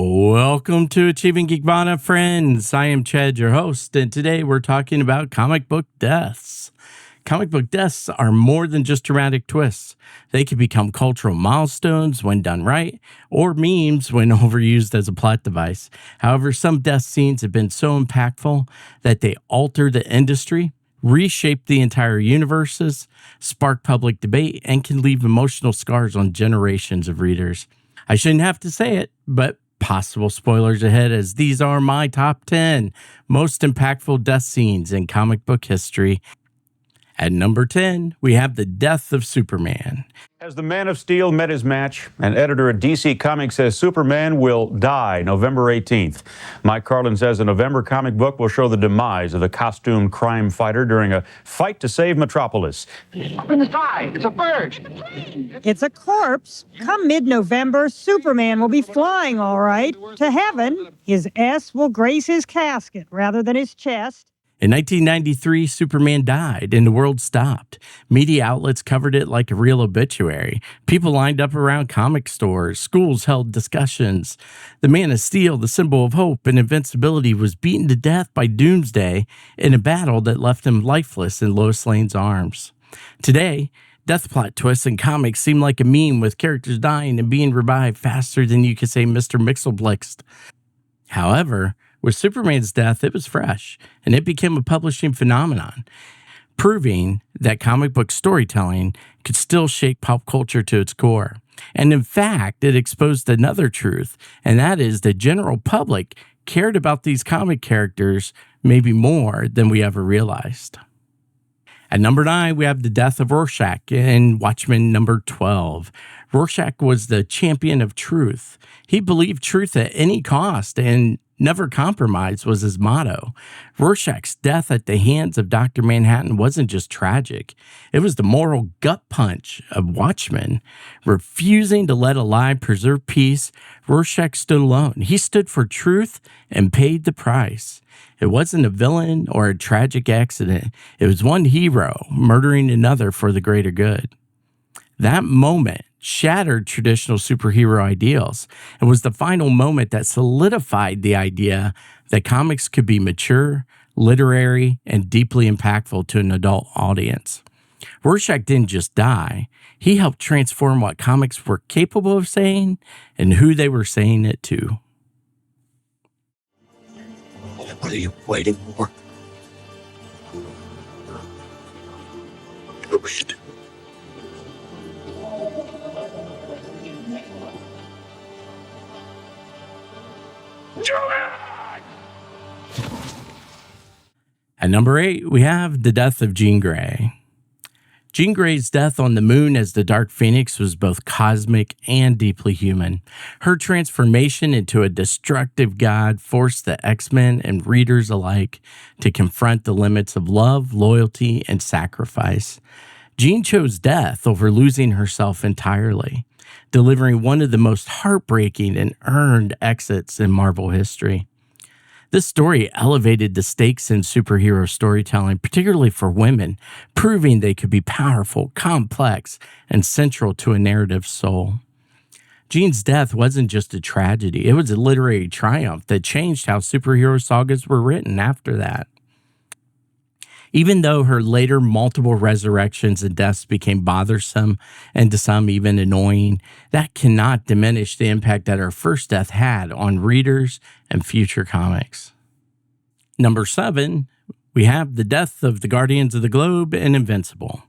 Welcome to Achieving Geekvana, friends. I am Chad, your host, and today we're talking about comic book deaths. Comic book deaths are more than just dramatic twists. They can become cultural milestones when done right, or memes when overused as a plot device. However, some death scenes have been so impactful that they alter the industry, reshape the entire universes, spark public debate, and can leave emotional scars on generations of readers. I shouldn't have to say it, but possible spoilers ahead, as these are my top 10 most impactful death scenes in comic book history. At number 10, we have the death of Superman. As the Man of Steel met his match, an editor at DC Comics says Superman will die November 18th. Mike Carlin says a November comic book will show the demise of the costumed crime fighter during a fight to save Metropolis. Up in the sky, it's a bird. It's a corpse. Come mid-November, Superman will be flying all right to heaven. His S will grace his casket rather than his chest. In 1993, Superman died and the world stopped. Media outlets covered it like a real obituary. People lined up around comic stores. Schools held discussions. The Man of Steel, the symbol of hope and invincibility, was beaten to death by Doomsday in a battle that left him lifeless in Lois Lane's arms. Today, death plot twists in comics seem like a meme, with characters dying and being revived faster than you could say Mr. Mixelblixt. However, with Superman's death, it was fresh, and it became a publishing phenomenon, proving that comic book storytelling could still shake pop culture to its core. And in fact, it exposed another truth, and that is the general public cared about these comic characters maybe more than we ever realized. At number 9, we have the death of Rorschach in Watchmen number 12. Rorschach was the champion of truth. He believed truth at any cost, and never compromise was his motto. Rorschach's death at the hands of Dr. Manhattan wasn't just tragic. It was the moral gut punch of Watchmen. Refusing to let a lie preserve peace, Rorschach stood alone. He stood for truth and paid the price. It wasn't a villain or a tragic accident. It was one hero murdering another for the greater good. That moment shattered traditional superhero ideals and was the final moment that solidified the idea that comics could be mature, literary, and deeply impactful to an adult audience. Rorschach didn't just die. He helped transform what comics were capable of saying and who they were saying it to. What are you waiting for? Do it. At number 8, we have the death of Jean Grey. Jean Grey's death on the moon as the Dark Phoenix was both cosmic and deeply human. Her transformation into a destructive god forced the X-Men and readers alike to confront the limits of love, loyalty, and sacrifice. Jean chose death over losing herself entirely, delivering one of the most heartbreaking and earned exits in Marvel history. This story elevated the stakes in superhero storytelling, particularly for women, proving they could be powerful, complex, and central to a narrative's soul. Jean's death wasn't just a tragedy, it was a literary triumph that changed how superhero sagas were written after that. Even though her later multiple resurrections and deaths became bothersome and to some even annoying, that cannot diminish the impact that her first death had on readers and future comics. Number 7, we have the death of the Guardians of the Globe and Invincible.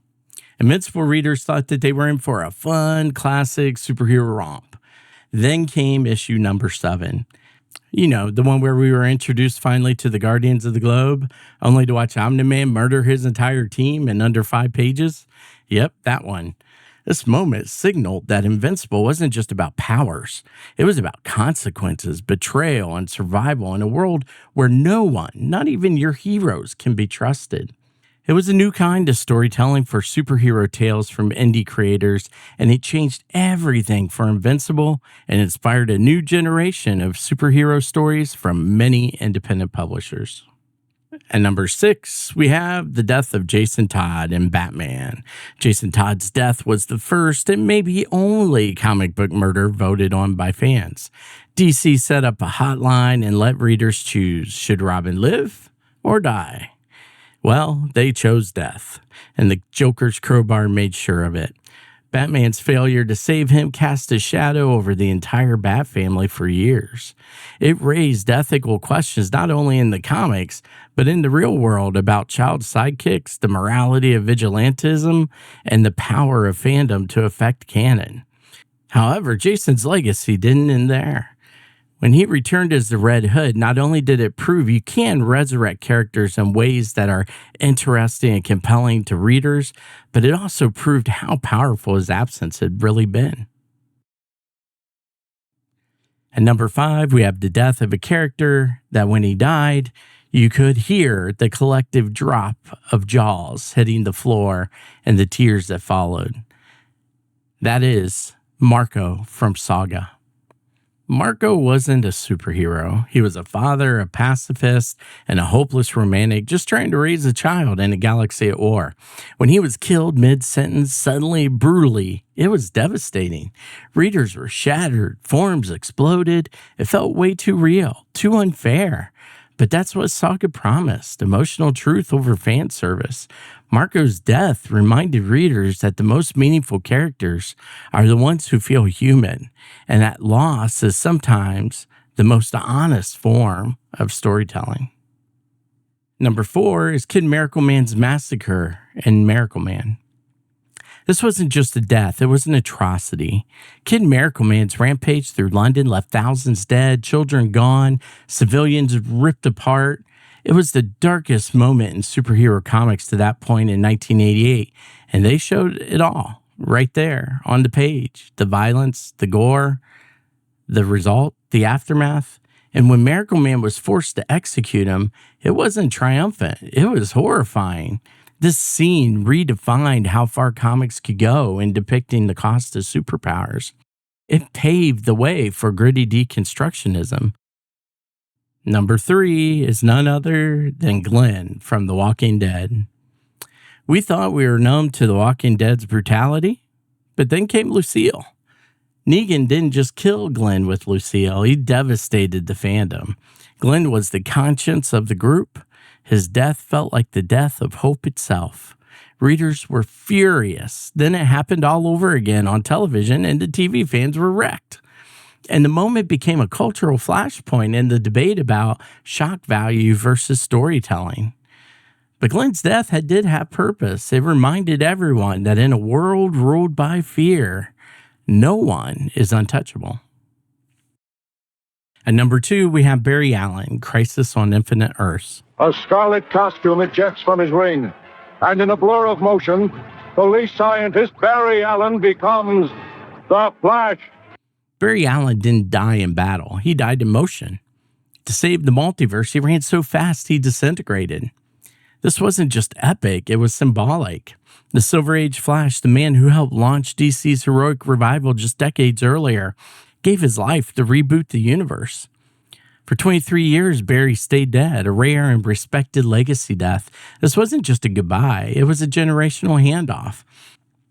Invincible readers thought that they were in for a fun, classic superhero romp. Then came issue number 7. You know, the one where we were introduced finally to the Guardians of the Globe, only to watch Omni-Man murder his entire team in under 5 pages. Yep, that one. This moment signaled that Invincible wasn't just about powers. It was about consequences, betrayal, and survival in a world where no one, not even your heroes, can be trusted. It was a new kind of storytelling for superhero tales from indie creators, and it changed everything for Invincible and inspired a new generation of superhero stories from many independent publishers. At number 6, we have the death of Jason Todd in Batman. Jason Todd's death was the first and maybe only comic book murder voted on by fans. DC set up a hotline and let readers choose, should Robin live or die? Well, they chose death, and the Joker's crowbar made sure of it. Batman's failure to save him cast a shadow over the entire Bat family for years. It raised ethical questions not only in the comics, but in the real world about child sidekicks, the morality of vigilantism, and the power of fandom to affect canon. However, Jason's legacy didn't end there. When he returned as the Red Hood, not only did it prove you can resurrect characters in ways that are interesting and compelling to readers, but it also proved how powerful his absence had really been. At number 5, we have the death of a character that when he died, you could hear the collective drop of jaws hitting the floor and the tears that followed. That is Marco from Saga. Marco wasn't a superhero. He was a father, a pacifist, and a hopeless romantic just trying to raise a child in a galaxy at war. When he was killed mid-sentence, suddenly, brutally, it was devastating. Readers were shattered. Forums exploded. It felt way too real, too unfair. But that's what Saga promised, emotional truth over fan service. Marco's death reminded readers that the most meaningful characters are the ones who feel human, and that loss is sometimes the most honest form of storytelling. Number 4 is Kid Miracle Man's massacre in Miracle Man. This wasn't just a death, it was an atrocity. Kid Miracle Man's rampage through London left thousands dead, children gone, civilians ripped apart. It was the darkest moment in superhero comics to that point in 1988, and they showed it all right there on the page. The violence, the gore, the result, the aftermath. And when Miracle Man was forced to execute him, it wasn't triumphant. It was horrifying. This scene redefined how far comics could go in depicting the cost of superpowers. It paved the way for gritty deconstructionism. Number 3 is none other than Glenn from The Walking Dead. We thought we were numb to The Walking Dead's brutality, but then came Lucille. Negan didn't just kill Glenn with Lucille, he devastated the fandom. Glenn was the conscience of the group. His death felt like the death of hope itself. Readers were furious. Then it happened all over again on television, and the TV fans were wrecked. And the moment became a cultural flashpoint in the debate about shock value versus storytelling. But Glenn's death did have purpose. It reminded everyone that in a world ruled by fear, no one is untouchable. At number 2, we have Barry Allen, Crisis on Infinite Earths. A scarlet costume ejects from his ring, and in a blur of motion, police scientist Barry Allen becomes the Flash. Barry Allen didn't die in battle. He died in motion. To save the multiverse, he ran so fast he disintegrated. This wasn't just epic, it was symbolic. The Silver Age Flash, the man who helped launch DC's heroic revival just decades earlier, gave his life to reboot the universe. For 23 years, Barry stayed dead, a rare and respected legacy death. This wasn't just a goodbye, it was a generational handoff.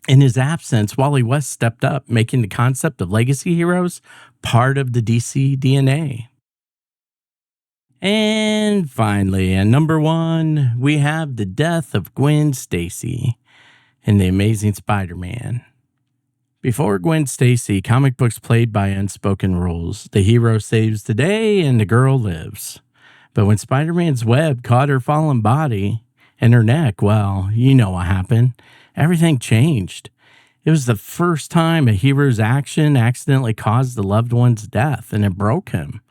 In his absence, Wally West stepped up, making the concept of legacy heroes part of the DC DNA. And finally, at number 1, we have the death of Gwen Stacy in The Amazing Spider-Man. Before Gwen Stacy, comic books played by unspoken rules. The hero saves the day and the girl lives. But when Spider-Man's web caught her fallen body and her neck, well, you know what happened. Everything changed. It was the first time a hero's action accidentally caused the loved one's death, and it broke him.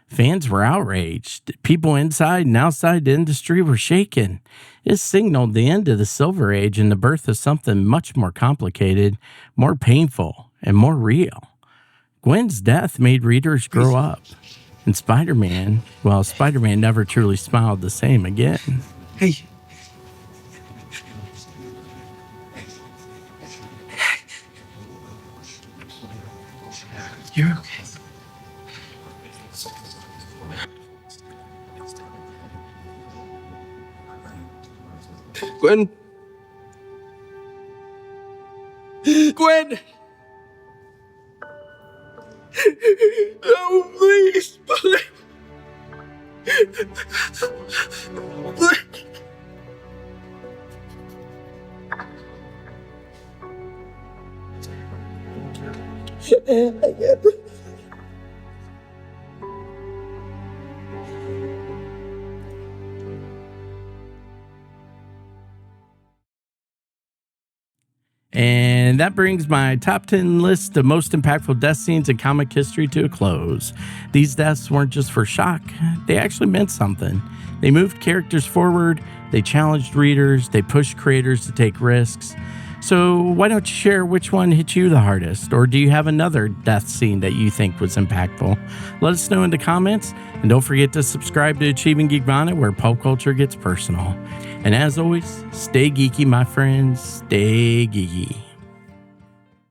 Fans were outraged. People inside and outside the industry were shaken. It signaled the end of the Silver Age and the birth of something much more complicated, more painful, and more real. Gwen's death made readers grow up. And Spider-Man never truly smiled the same again. Hey. You're okay. Gwen. No, please, please. And that brings my top 10 list of most impactful death scenes in comic history to a close. These deaths weren't just for shock, they actually meant something. They moved characters forward, they challenged readers, they pushed creators to take risks. So why don't you share which one hit you the hardest? Or do you have another death scene that you think was impactful? Let us know in the comments, and don't forget to subscribe to Achieving Geekvana, where pop culture gets personal. And as always, stay geeky, my friends. Stay geeky.